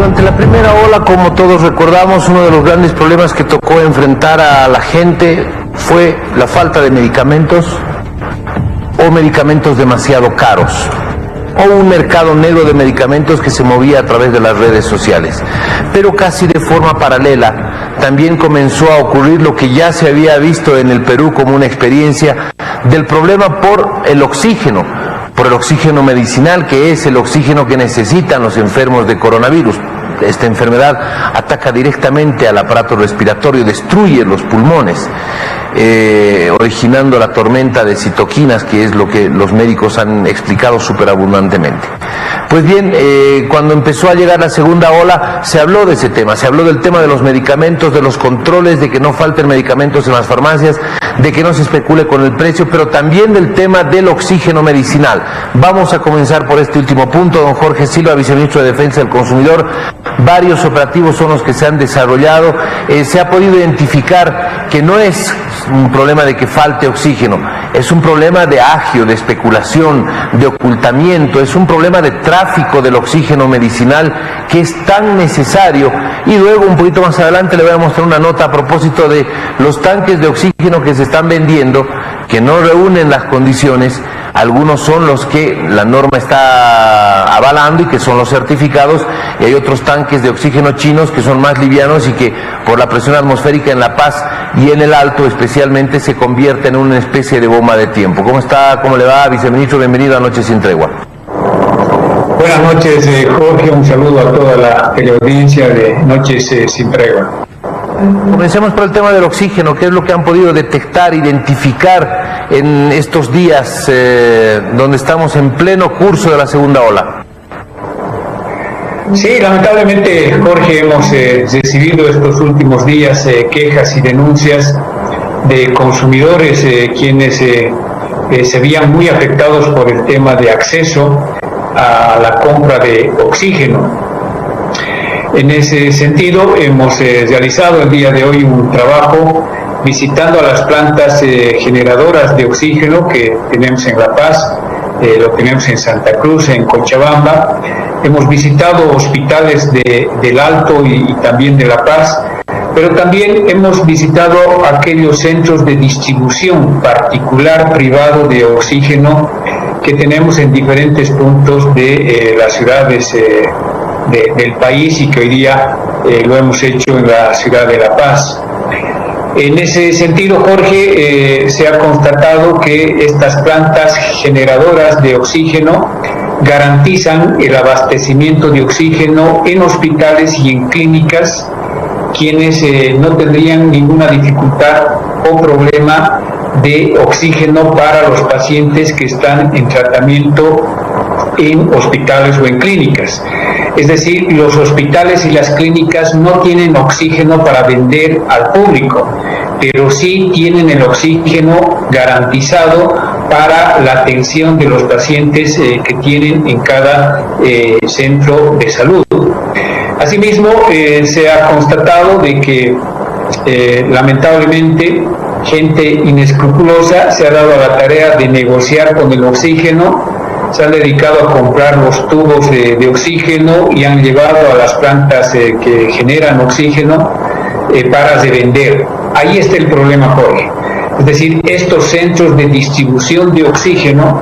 Durante la primera ola, como todos recordamos, uno de los grandes problemas que tocó enfrentar a la gente fue la falta de medicamentos o medicamentos demasiado caros, o un mercado negro de medicamentos que se movía a través de las redes sociales. Pero casi de forma paralela también comenzó a ocurrir lo que ya se había visto en el Perú como una experiencia del problema por el oxígeno medicinal, que es el oxígeno que necesitan los enfermos de coronavirus. Esta enfermedad ataca directamente al aparato respiratorio, destruye los pulmones, originando la tormenta de citoquinas, que es lo que los médicos han explicado superabundantemente. Pues bien, cuando empezó a llegar la segunda ola, se habló de ese tema, se habló del tema de los medicamentos, de los controles, de que no falten medicamentos en las farmacias, de que no se especule con el precio, pero también del tema del oxígeno medicinal. Vamos a comenzar por este último punto. Don Jorge Silva, viceministro de Defensa del Consumidor, varios operativos son los que se han desarrollado. Se ha podido identificar que no es un problema de que falte oxígeno, es un problema de agio, de especulación, de ocultamiento, es un problema de tráfico del oxígeno medicinal que es tan necesario. Y luego, un poquito más adelante, le voy a mostrar una nota a propósito de los tanques de oxígeno que se están vendiendo, que no reúnen las condiciones. Algunos son los que la norma está avalando y que son los certificados, y hay otros tanques de oxígeno chinos que son más livianos y que por la presión atmosférica en La Paz y en el Alto especialmente se convierten en una especie de bomba de tiempo. ¿Cómo está? ¿Cómo le va, viceministro? Bienvenido a Noches sin Tregua. Buenas noches, Jorge. Un saludo a toda la teleaudiencia de Noches sin Tregua. Comencemos por el tema del oxígeno. ¿Qué es lo que han podido detectar, identificar en estos días donde estamos en pleno curso de la segunda ola? Sí, lamentablemente, Jorge, hemos recibido estos últimos días quejas y denuncias de consumidores quienes se veían muy afectados por el tema de acceso a la compra de oxígeno. En ese sentido, hemos realizado el día de hoy un trabajo visitando a las plantas generadoras de oxígeno que tenemos en La Paz, lo tenemos en Santa Cruz, en Cochabamba. Hemos visitado hospitales del Alto y también de La Paz, pero también hemos visitado aquellos centros de distribución particular, privado de oxígeno que tenemos en diferentes puntos de las ciudades del país y que hoy día lo hemos hecho en la ciudad de La Paz. En ese sentido, Jorge, se ha constatado que estas plantas generadoras de oxígeno garantizan el abastecimiento de oxígeno en hospitales y en clínicas, quienes no tendrían ninguna dificultad o problema de oxígeno para los pacientes que están en tratamiento en hospitales o en clínicas. Es decir, los hospitales y las clínicas no tienen oxígeno para vender al público, pero sí tienen el oxígeno garantizado para la atención de los pacientes que tienen en cada centro de salud. Asimismo, se ha constatado de que lamentablemente gente inescrupulosa se ha dado a la tarea de negociar con el oxígeno, se han dedicado a comprar los tubos de oxígeno y han llevado a las plantas que generan oxígeno para revender. Ahí está el problema, Jorge. Es decir, estos centros de distribución de oxígeno,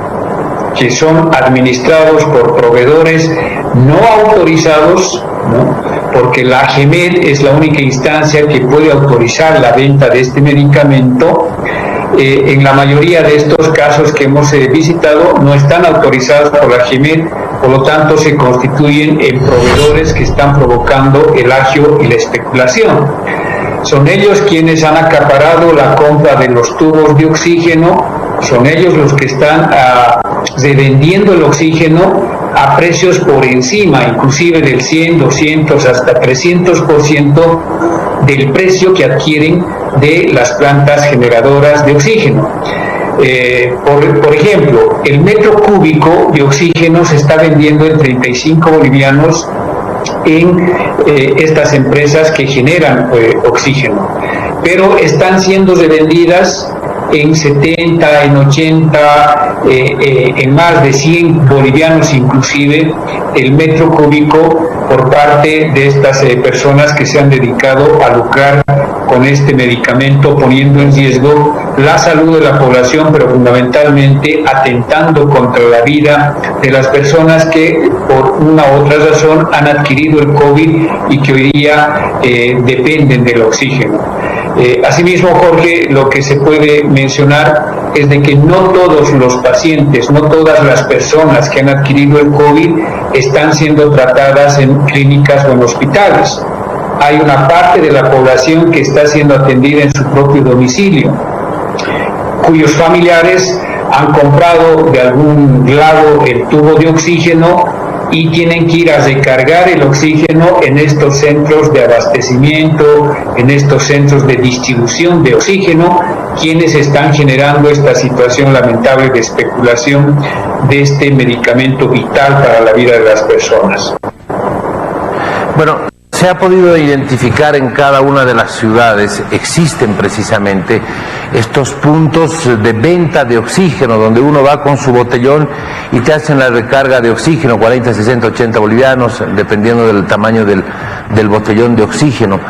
que son administrados por proveedores no autorizados, ¿no? Porque la AGEMED es la única instancia que puede autorizar la venta de este medicamento. En la mayoría de estos casos que hemos visitado no están autorizados por la AGEMED, por lo tanto se constituyen en proveedores que están provocando el agio y la especulación. Son ellos quienes han acaparado la compra de los tubos de oxígeno, son ellos los que están revendiendo el oxígeno a precios por encima, inclusive del 100, 200, hasta 300% del precio que adquieren de las plantas generadoras de oxígeno. Por ejemplo, el metro cúbico de oxígeno se está vendiendo en 35 bolivianos en estas empresas que generan oxígeno, pero están siendo revendidas en 70, en 80, en más de 100 bolivianos inclusive, el metro cúbico por parte de estas personas que se han dedicado a lucrar con este medicamento, poniendo en riesgo la salud de la población, pero fundamentalmente atentando contra la vida de las personas que por una u otra razón han adquirido el COVID y que hoy día dependen del oxígeno. Asimismo, Jorge, lo que se puede mencionar es de que no todos los pacientes, no todas las personas que han adquirido el COVID están siendo tratadas en clínicas o en hospitales. Hay una parte de la población que está siendo atendida en su propio domicilio, cuyos familiares han comprado de algún lado el tubo de oxígeno y tienen que ir a recargar el oxígeno en estos centros de abastecimiento, en estos centros de distribución de oxígeno, quienes están generando esta situación lamentable de especulación de este medicamento vital para la vida de las personas. Bueno, se ha podido identificar en cada una de las ciudades, existen precisamente estos puntos de venta de oxígeno, donde uno va con su botellón y te hacen la recarga de oxígeno, 40, 60, 80 bolivianos, dependiendo del tamaño del botellón de oxígeno.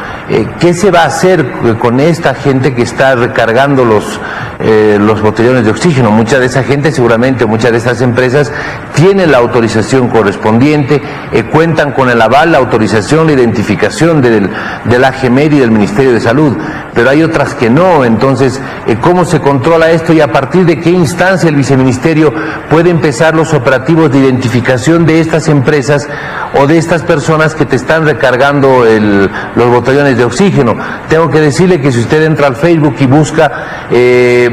¿Qué se va a hacer con esta gente que está recargando los botellones de oxígeno? Mucha de esa gente, seguramente, muchas de estas empresas tienen la autorización correspondiente, cuentan con el aval, la autorización, la identificación del AGMER y del Ministerio de Salud, pero hay otras que no. Entonces, ¿cómo se controla esto y a partir de qué instancia el viceministerio puede empezar los operativos de identificación de estas empresas o de estas personas que te están recargando los botellones de oxígeno? Tengo que decirle que si usted entra al Facebook y busca,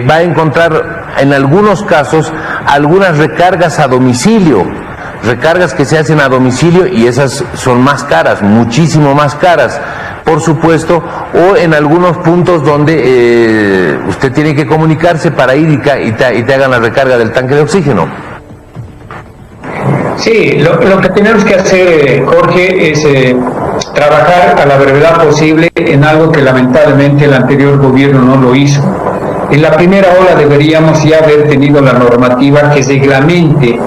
va a encontrar en algunos casos algunas recargas a domicilio, recargas que se hacen a domicilio, y esas son más caras, muchísimo más caras, por supuesto, o en algunos puntos donde usted tiene que comunicarse para ir y te hagan la recarga del tanque de oxígeno. Sí, lo que tenemos que hacer, Jorge, es trabajar a la brevedad posible en algo que lamentablemente el anterior gobierno no lo hizo. En la primera ola deberíamos ya haber tenido la normativa que reglamente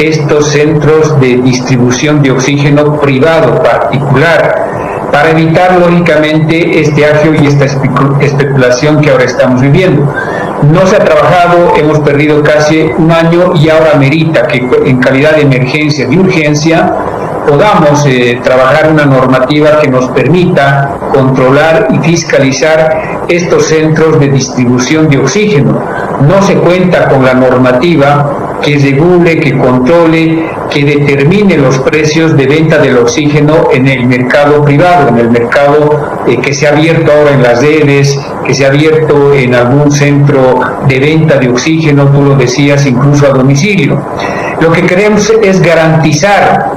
estos centros de distribución de oxígeno privado, particular, para evitar lógicamente este agio y esta especulación que ahora estamos viviendo. No se ha trabajado, hemos perdido casi un año y ahora merita que en calidad de emergencia, de urgencia, podamos trabajar una normativa que nos permita controlar y fiscalizar estos centros de distribución de oxígeno. No se cuenta con la normativa que regule, que controle, que determine los precios de venta del oxígeno en el mercado privado, en el mercado que se ha abierto ahora en las redes, que se ha abierto en algún centro de venta de oxígeno, tú lo decías, incluso a domicilio. Lo que queremos es garantizar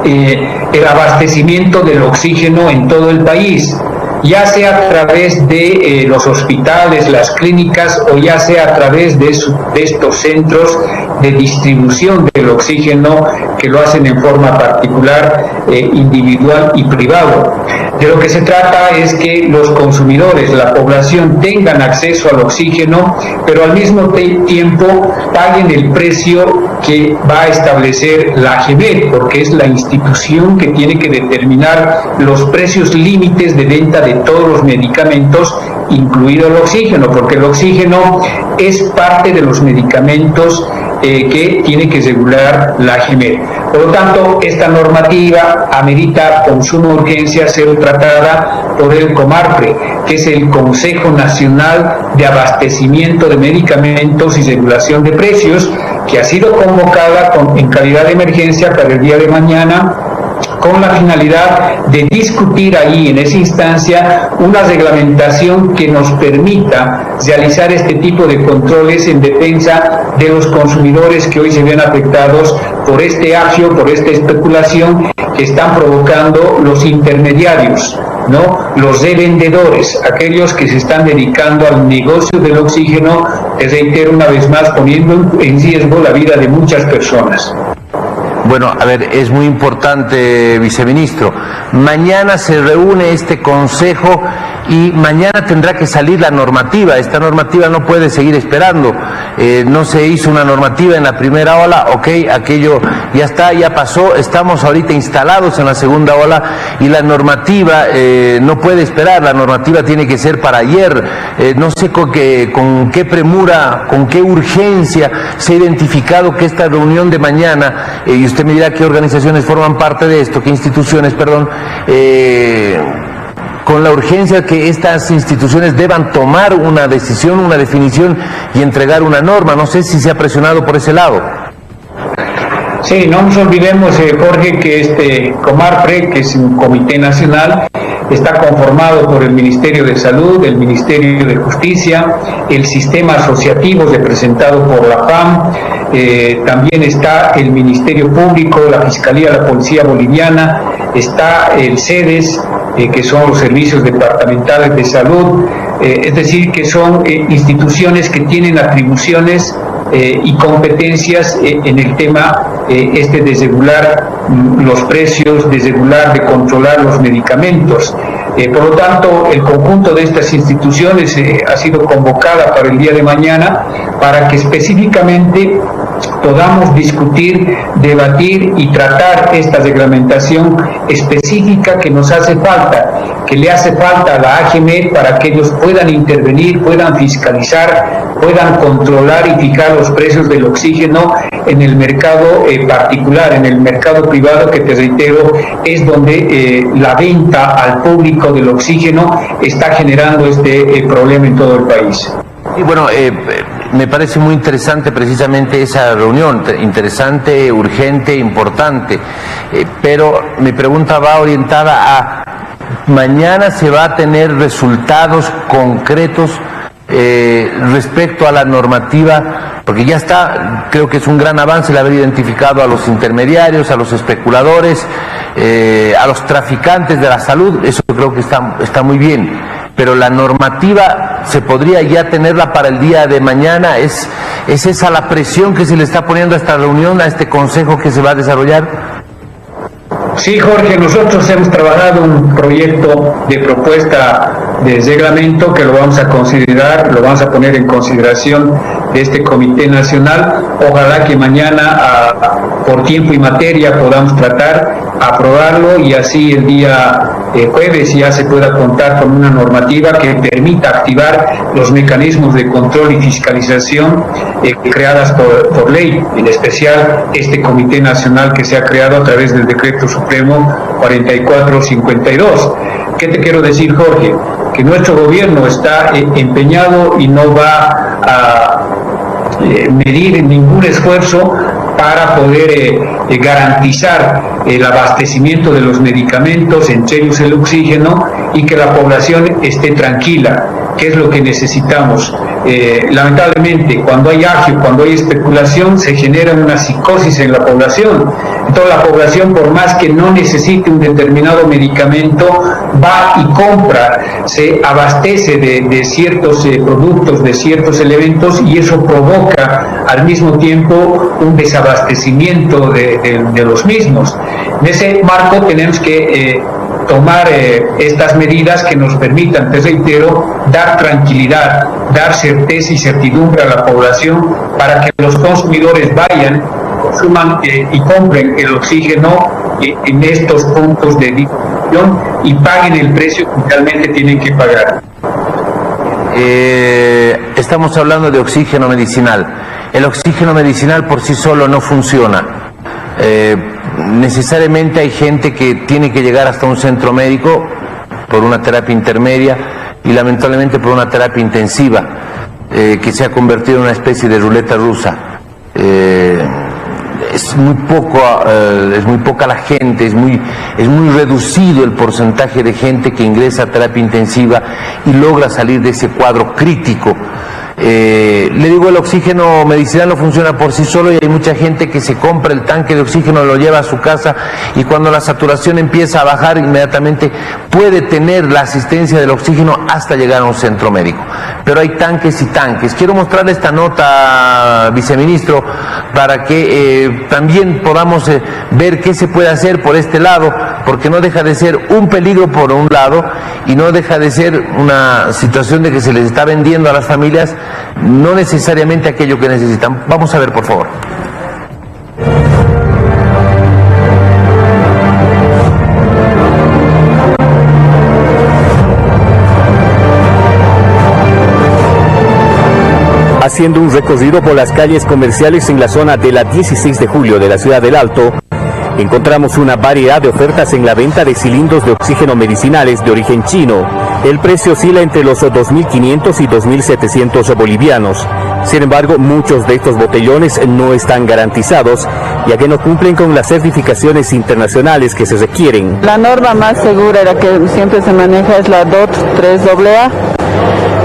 el abastecimiento del oxígeno en todo el país, ya sea a través de los hospitales, las clínicas, o ya sea a través de estos centros de distribución del oxígeno que lo hacen en forma particular, individual y privado. De lo que se trata es que los consumidores, la población, tengan acceso al oxígeno, pero al mismo tiempo paguen el precio que va a establecer la AGMER, porque es la institución que tiene que determinar los precios límites de venta de todos los medicamentos, incluido el oxígeno, porque el oxígeno es parte de los medicamentos que tiene que regular la AGMER. Por lo tanto, esta normativa amerita con suma urgencia ser tratada por el COMARPRE, que es el Consejo Nacional de Abastecimiento de Medicamentos y Regulación de Precios, que ha sido convocada en calidad de emergencia para el día de mañana, con la finalidad de discutir ahí en esa instancia una reglamentación que nos permita realizar este tipo de controles en defensa de los consumidores que hoy se ven afectados por este agio, por esta especulación que están provocando los intermediarios, ¿no? Los revendedores, aquellos que se están dedicando al negocio del oxígeno, te reitero una vez más, poniendo en riesgo la vida de muchas personas. Bueno, a ver, es muy importante, viceministro. Mañana se reúne este consejo y mañana tendrá que salir la normativa. Esta normativa no puede seguir esperando. No se hizo una normativa en la primera ola, ok, aquello ya está, ya pasó. Estamos ahorita instalados en la segunda ola y la normativa no puede esperar. La normativa tiene que ser para ayer. No sé con qué premura, con qué urgencia se ha identificado que esta reunión de mañana, y usted me dirá qué organizaciones forman parte de esto, qué instituciones, perdón, con la urgencia que estas instituciones deban tomar una decisión, una definición y entregar una norma. No sé si se ha presionado por ese lado. Sí, no nos olvidemos, Jorge, que este Comarpre, que es un comité nacional, está conformado por el Ministerio de Salud, el Ministerio de Justicia, el sistema asociativo representado por la PAM, también está el Ministerio Público, la Fiscalía, la Policía Boliviana, está el CEDES, que son los servicios departamentales de salud, es decir, que son instituciones que tienen atribuciones y competencias en el tema de regular los precios, de regular, de controlar los medicamentos. Por lo tanto, el conjunto de estas instituciones ha sido convocada para el día de mañana para que específicamente podamos discutir, debatir y tratar esta reglamentación específica que nos hace falta, que le hace falta a la AGMED para que ellos puedan intervenir, puedan fiscalizar, puedan controlar y fijar los precios del oxígeno en el mercado particular, en el mercado privado, que te reitero, es donde la venta al público del oxígeno está generando este problema en todo el país. Y bueno, me parece muy interesante precisamente esa reunión, interesante, urgente, importante, pero mi pregunta va orientada a mañana se va a tener resultados concretos respecto a la normativa, porque ya está, creo que es un gran avance el haber identificado a los intermediarios, a los especuladores, a los traficantes de la salud. Eso creo que está muy bien, pero la normativa se podría ya tenerla para el día de mañana. ¿Es esa la presión que se le está poniendo a esta reunión, a este consejo que se va a desarrollar? Sí, Jorge, nosotros hemos trabajado un proyecto de propuesta de reglamento que lo vamos a considerar, lo vamos a poner en consideración de este Comité Nacional. Ojalá que mañana, por tiempo y materia, podamos tratar, aprobarlo y así el día jueves ya se pueda contar con una normativa que permita activar los mecanismos de control y fiscalización creadas por ley, en especial este Comité Nacional que se ha creado a través del Decreto Supremo 4452. ¿Qué te quiero decir, Jorge? Que nuestro gobierno está empeñado y no va a medir ningún esfuerzo para poder garantizar el abastecimiento de los medicamentos, entre ellos el oxígeno, y que la población esté tranquila, que es lo que necesitamos. Lamentablemente, cuando hay agio, cuando hay especulación, se genera una psicosis en la población. Entonces la población, por más que no necesite un determinado medicamento, va y compra, se abastece de ciertos productos, de ciertos elementos, y eso provoca al mismo tiempo un desabastecimiento de los mismos. En ese marco tenemos que tomar estas medidas que nos permitan, te reitero, dar tranquilidad, dar certeza y certidumbre a la población para que los consumidores vayan, consuman y compren el oxígeno en estos puntos de distribución y paguen el precio que realmente tienen que pagar. Estamos hablando de oxígeno medicinal. El oxígeno medicinal por sí solo no funciona. Necesariamente hay gente que tiene que llegar hasta un centro médico por una terapia intermedia y lamentablemente por una terapia intensiva que se ha convertido en una especie de ruleta rusa. Es muy poca la gente, es muy reducido el porcentaje de gente que ingresa a terapia intensiva y logra salir de ese cuadro crítico. Le digo, el oxígeno medicinal no funciona por sí solo y hay mucha gente que se compra el tanque de oxígeno, lo lleva a su casa y cuando la saturación empieza a bajar inmediatamente puede tener la asistencia del oxígeno hasta llegar a un centro médico. Pero hay tanques y tanques. Quiero mostrarle esta nota, viceministro, para que también podamos ver qué se puede hacer por este lado, porque no deja de ser un peligro por un lado y no deja de ser una situación de que se les está vendiendo a las familias no necesariamente aquello que necesitan. Vamos a ver, por favor. Haciendo un recorrido por las calles comerciales en la zona de la 16 de julio de la ciudad del Alto, encontramos una variedad de ofertas en la venta de cilindros de oxígeno medicinales de origen chino. El precio oscila entre los 2.500 y 2.700 bolivianos. Sin embargo, muchos de estos botellones no están garantizados, ya que no cumplen con las certificaciones internacionales que se requieren. La norma más segura, la que siempre se maneja, es la DOT 3AA,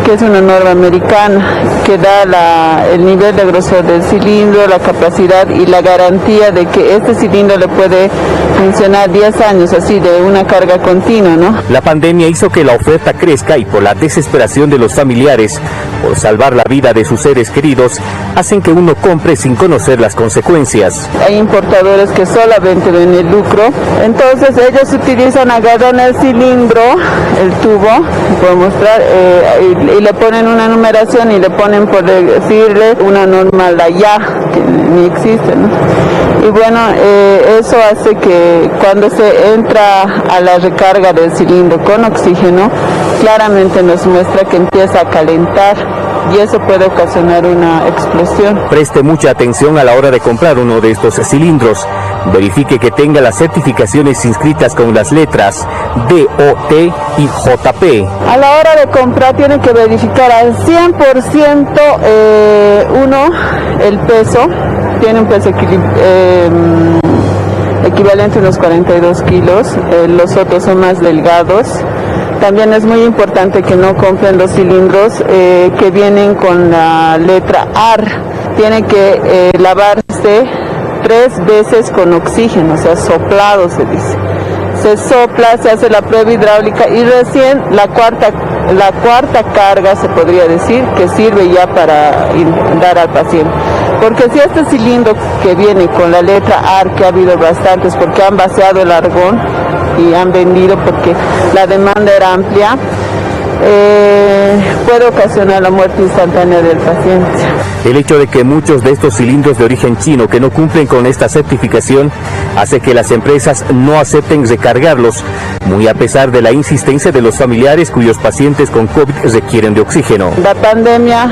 que es una norma americana que da el nivel de grosor del cilindro, la capacidad y la garantía de que este cilindro le puede funcionar 10 años así de una carga continua, ¿no? La pandemia hizo que la oferta crezca y por la desesperación de los familiares por salvar la vida de sus seres queridos, hacen que uno compre sin conocer las consecuencias. Hay importadores que solamente ven el lucro, entonces ellos agarran el cilindro, el tubo, puedo mostrar, y le ponen una numeración y le ponen, por decirle, una norma, la ya, que ni existe, ¿no? Y bueno, eso hace que cuando se entra a la recarga del cilindro con oxígeno, claramente nos muestra que empieza a calentar y eso puede ocasionar una explosión. Preste mucha atención a la hora de comprar uno de estos cilindros. Verifique que tenga las certificaciones inscritas con las letras DOT y JP. A la hora de comprar tiene que verificar al 100% el peso. Tiene un peso equivalente a unos 42 kilos, los otros son más delgados. También es muy importante que no compren los cilindros que vienen con la letra AR. Tiene que lavarse 3 veces con oxígeno, o sea, soplado se dice. Se sopla, se hace la prueba hidráulica y recién la cuarta carga, se podría decir, que sirve ya para dar al paciente. Porque si este cilindro que viene con la letra AR, que ha habido bastantes, porque han vaciado el argón y han vendido porque la demanda era amplia, puede ocasionar la muerte instantánea del paciente. El hecho de que muchos de estos cilindros de origen chino que no cumplen con esta certificación hace que las empresas no acepten recargarlos, muy a pesar de la insistencia de los familiares cuyos pacientes con COVID requieren de oxígeno. La pandemia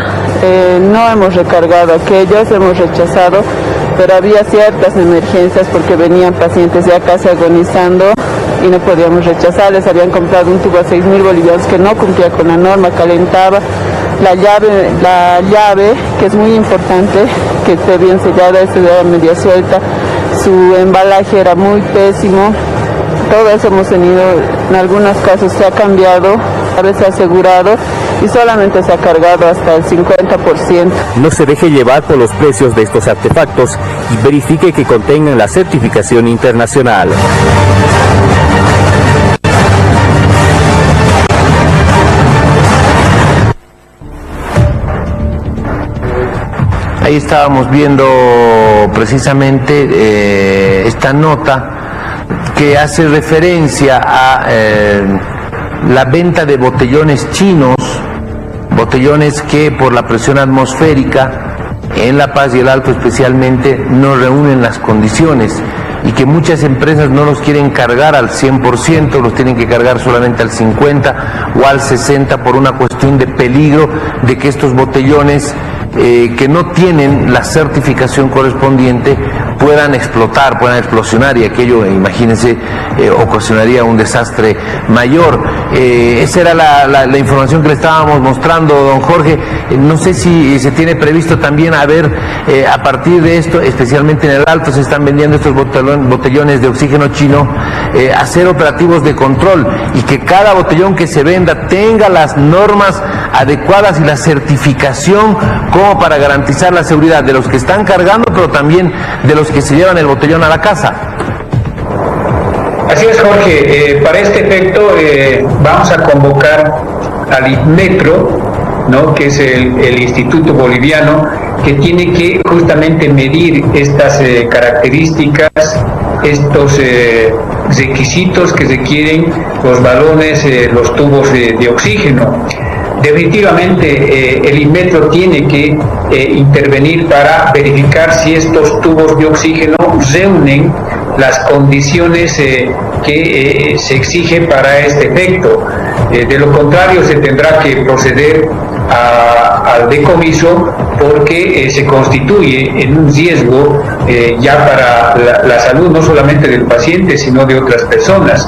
no hemos recargado aquellos, hemos rechazado, pero había ciertas emergencias porque venían pacientes ya casi agonizando y no podíamos rechazarles. Habían comprado un tubo a 6.000 bolivianos que no cumplía con la norma, calentaba. La llave, que es muy importante, que esté bien sellada, esté media suelta. Su embalaje era muy pésimo. Todo eso hemos tenido, en algunos casos se ha cambiado, a veces asegurado y solamente se ha cargado hasta el 50%. No se deje llevar por los precios de estos artefactos y verifique que contengan la certificación internacional. Ahí estábamos viendo precisamente esta nota que hace referencia a la venta de botellones chinos, botellones que por la presión atmosférica en La Paz y el Alto especialmente no reúnen las condiciones y que muchas empresas no los quieren cargar al 100%, los tienen que cargar solamente al 50% o al 60% por una cuestión de peligro de que estos botellones que no tienen la certificación correspondiente puedan explotar, puedan explosionar, y aquello, imagínense, ocasionaría un desastre mayor. Esa era la información que le estábamos mostrando, don Jorge. No sé si se tiene previsto también a partir de esto, especialmente en el Alto, se están vendiendo estos botellones de oxígeno chino, hacer operativos de control y que cada botellón que se venda tenga las normas adecuadas y la certificación como para garantizar la seguridad de los que están cargando, pero también de los que se llevan el botellón a la casa. Así es, Jorge. Para este efecto vamos a convocar al INMETRO, ¿no?, que es el Instituto Boliviano, que tiene que justamente medir estas características, estos requisitos que requieren los balones, los tubos de oxígeno. Definitivamente el INMETRO tiene que intervenir para verificar si estos tubos de oxígeno reúnen las condiciones que se exige para este efecto. De lo contrario, se tendrá que proceder al decomiso, porque se constituye en un riesgo ya para la salud no solamente del paciente, sino de otras personas.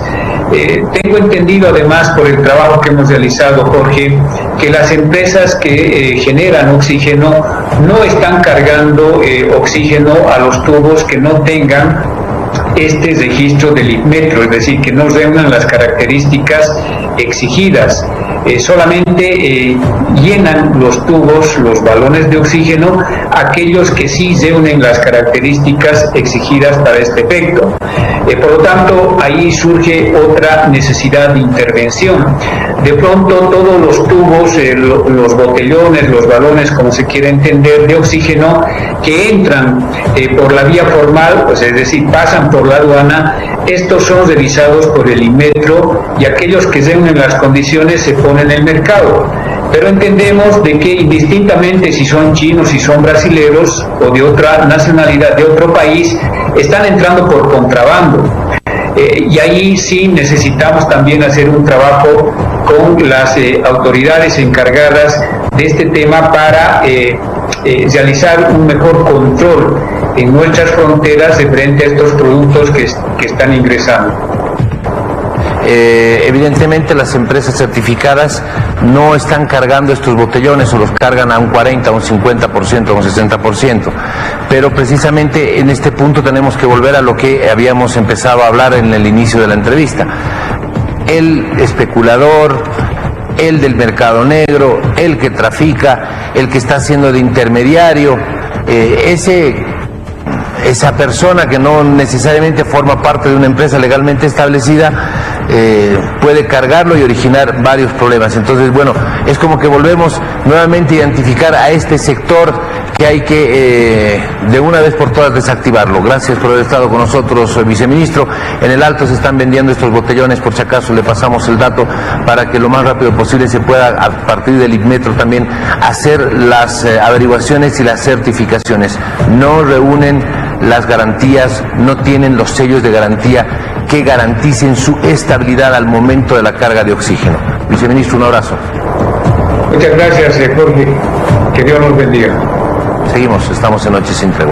Tengo entendido, además, por el trabajo que hemos realizado, Jorge, que las empresas que generan oxígeno no están cargando oxígeno a los tubos que no tengan este registro del INMETRO, es decir, que no reúnan las características exigidas. Solamente llenan los tubos, los balones de oxígeno, aquellos que sí reúnen las características exigidas para este efecto. Por lo tanto, ahí surge otra necesidad de intervención. De pronto, todos los tubos, los botellones, los balones, como se quiera entender, de oxígeno, que entran por la vía formal, pues es decir, pasan por la aduana, estos son revisados por el INMETRO, y aquellos que reúnen las condiciones se ponen en el mercado. Pero entendemos de que indistintamente si son chinos, si son brasileros o de otra nacionalidad, de otro país, están entrando por contrabando. Y ahí sí necesitamos también hacer un trabajo con las autoridades encargadas de este tema para realizar un mejor control en nuestras fronteras de frente a estos productos que están ingresando. Evidentemente las empresas certificadas no están cargando estos botellones, o los cargan a un 40, a un 50%, a un 60%, pero precisamente en este punto tenemos que volver a lo que habíamos empezado a hablar en el inicio de la entrevista. El especulador, el del mercado negro, el que trafica, el que está haciendo de intermediario, esa persona que no necesariamente forma parte de una empresa legalmente establecida, puede cargarlo y originar varios problemas. Entonces, bueno, es como que volvemos nuevamente a identificar a este sector que hay que de una vez por todas desactivarlo. Gracias por haber estado con nosotros, viceministro. En el Alto se están vendiendo estos botellones, por si acaso le pasamos el dato para que lo más rápido posible se pueda, a partir del INMETRO también, hacer las averiguaciones y las certificaciones. No reúnen las garantías, no tienen los sellos de garantía que garanticen su estabilidad al momento de la carga de oxígeno. Viceministro, un abrazo. Muchas gracias, Jorge. Que Dios nos bendiga. Seguimos, estamos en Noche Sin Tregua.